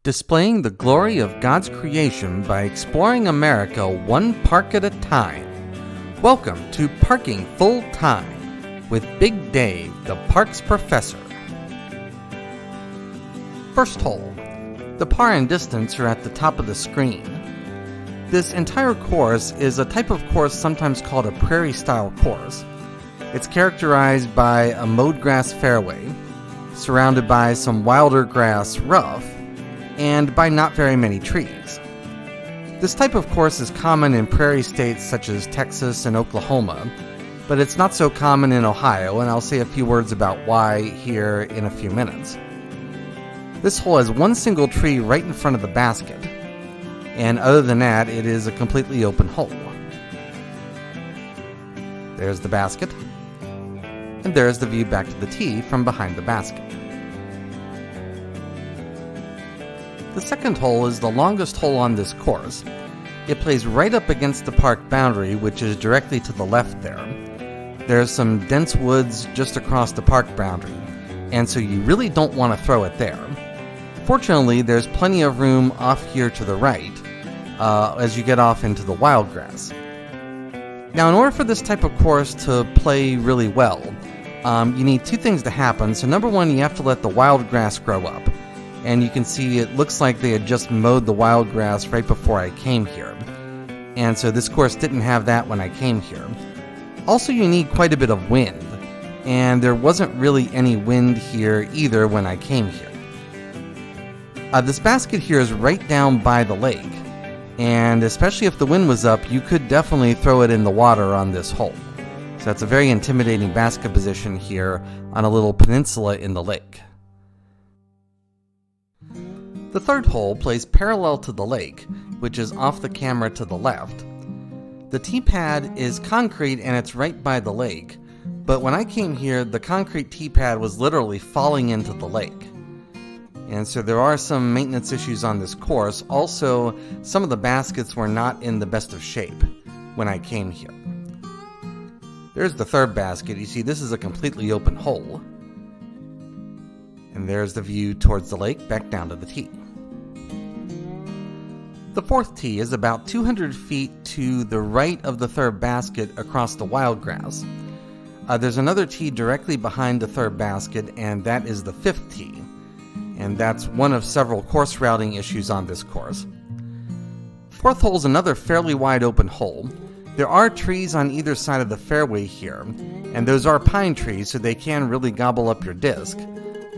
displaying the glory of God's creation by exploring America one park at a time. Welcome to Parking Full Time with Big Dave, the parks professor. First hole. The par and distance are at the top of the screen. This entire course is a type of course sometimes called a prairie-style course. It's characterized by a mowed grass fairway, surrounded by some wilder grass rough, and by not very many trees. This type of course is common in prairie states such as Texas and Oklahoma, but it's not so common in Ohio, and I'll say a few words about why here in a few minutes. This hole has one single tree right in front of the basket, and other than that, it is a completely open hole. There's the basket, and there's the view back to the tee from behind the basket. The second hole is the longest hole on this course. It plays right up against the park boundary, which is directly to the left there. There's some dense woods just across the park boundary, and so you really don't want to throw it there. Fortunately, there's plenty of room off here to the right as you get off into the wild grass. Now, in order for this type of course to play really well, you need two things to happen. So number one, you have to let the wild grass grow up. And you can see it looks like they had just mowed the wild grass right before I came here. And so this course didn't have that when I came here. Also, you need quite a bit of wind. And there wasn't really any wind here either when I came here. This basket here is right down by the lake. And especially if the wind was up, you could definitely throw it in the water on this hole. So that's a very intimidating basket position here on a little peninsula in the lake. The third hole plays parallel to the lake, which is off the camera to the left. The tee pad is concrete and it's right by the lake, but when I came here, the concrete tee pad was literally falling into the lake. And so there are some maintenance issues on this course. Also, some of the baskets were not in the best of shape when I came here. There's the third basket. You see, this is a completely open hole. And there's the view towards the lake back down to the tee. The fourth tee is about 200 feet to the right of the third basket across the wild grass. There's another tee directly behind the third basket, and that is the fifth tee. And that's one of several course routing issues on this course. Fourth hole is another fairly wide open hole. There are trees on either side of the fairway here, and those are pine trees, so they can really gobble up your disc.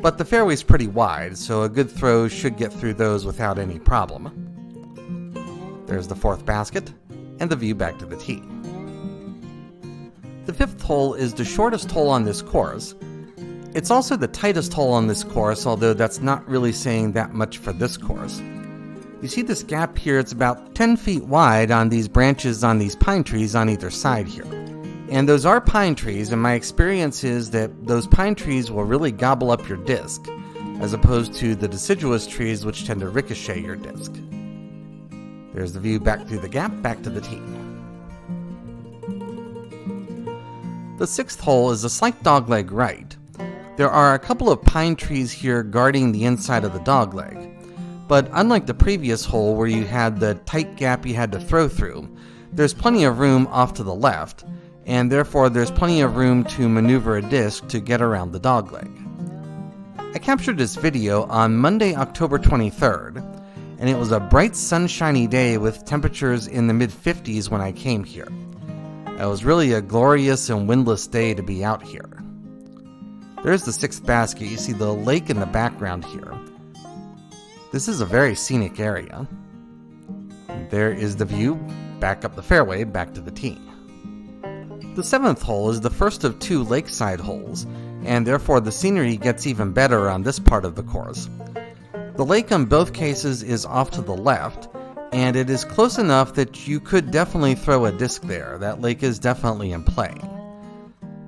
But the fairway's pretty wide, so a good throw should get through those without any problem. There's the fourth basket, and the view back to the tee. The fifth hole is the shortest hole on this course. It's also the tightest hole on this course, although that's not really saying that much for this course. You see this gap here, it's about 10 feet wide on these branches on these pine trees on either side here. And those are pine trees, and my experience is that those pine trees will really gobble up your disc, as opposed to the deciduous trees which tend to ricochet your disc. There's the view back through the gap, back to the tee. The sixth hole is a slight dogleg right. There are a couple of pine trees here guarding the inside of the dogleg, but unlike the previous hole where you had the tight gap you had to throw through, there's plenty of room off to the left, and therefore there's plenty of room to maneuver a disc to get around the dogleg. I captured this video on Monday, October 23rd, and it was a bright sunshiny day with temperatures in the mid-50s when I came here. It was really a glorious and windless day to be out here. There's the sixth basket. You see the lake in the background here. This is a very scenic area. There is the view back up the fairway, back to the tee. The seventh hole is the first of two lakeside holes, and therefore the scenery gets even better on this part of the course. The lake in both cases is off to the left, and it is close enough that you could definitely throw a disc there. That lake is definitely in play.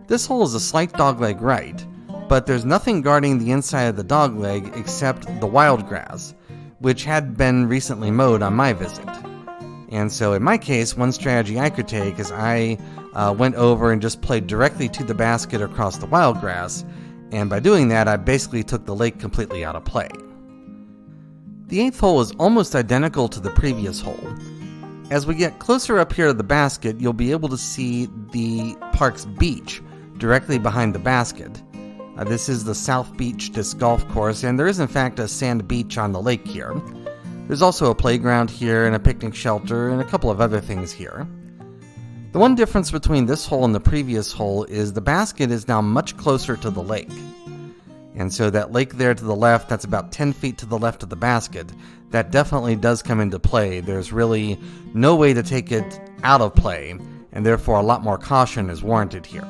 This hole is a slight dogleg right, but there's nothing guarding the inside of the dogleg except the wild grass, which had been recently mowed on my visit. And so in my case, one strategy I could take is I went over and just played directly to the basket across the wild grass, and by doing that, I basically took the lake completely out of play. The 8th hole is almost identical to the previous hole. As we get closer up here to the basket, you'll be able to see the park's beach directly behind the basket. This is the South Beach Disc Golf Course, and there is in fact a sand beach on the lake here. There's also a playground here and a picnic shelter and a couple of other things here. The one difference between this hole and the previous hole is the basket is now much closer to the lake. And so that lake there to the left, that's about 10 feet to the left of the basket, that definitely does come into play. There's really no way to take it out of play, and therefore a lot more caution is warranted here.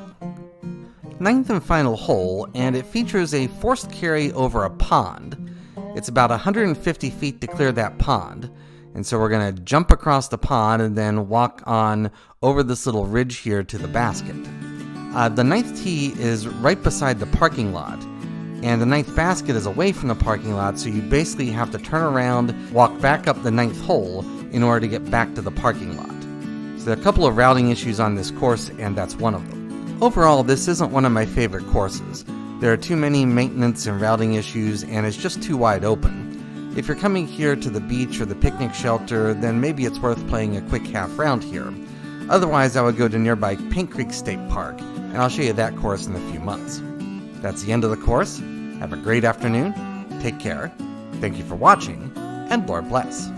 9th and final hole, and it features a forced carry over a pond. It's about 150 feet to clear that pond, and so we're going to jump across the pond and then walk on over this little ridge here to the basket. The 9th tee is right beside the parking lot, and the 9th basket is away from the parking lot, so you basically have to turn around, walk back up the 9th hole in order to get back to the parking lot. So there are a couple of routing issues on this course, and that's one of them. Overall, this isn't one of my favorite courses. There are too many maintenance and routing issues, and it's just too wide open. If you're coming here to the beach or the picnic shelter, then maybe it's worth playing a quick half round here. Otherwise, I would go to nearby Paint Creek State Park, and I'll show you that course in a few months. That's the end of the course. Have a great afternoon. Take care. Thank you for watching, and Lord bless.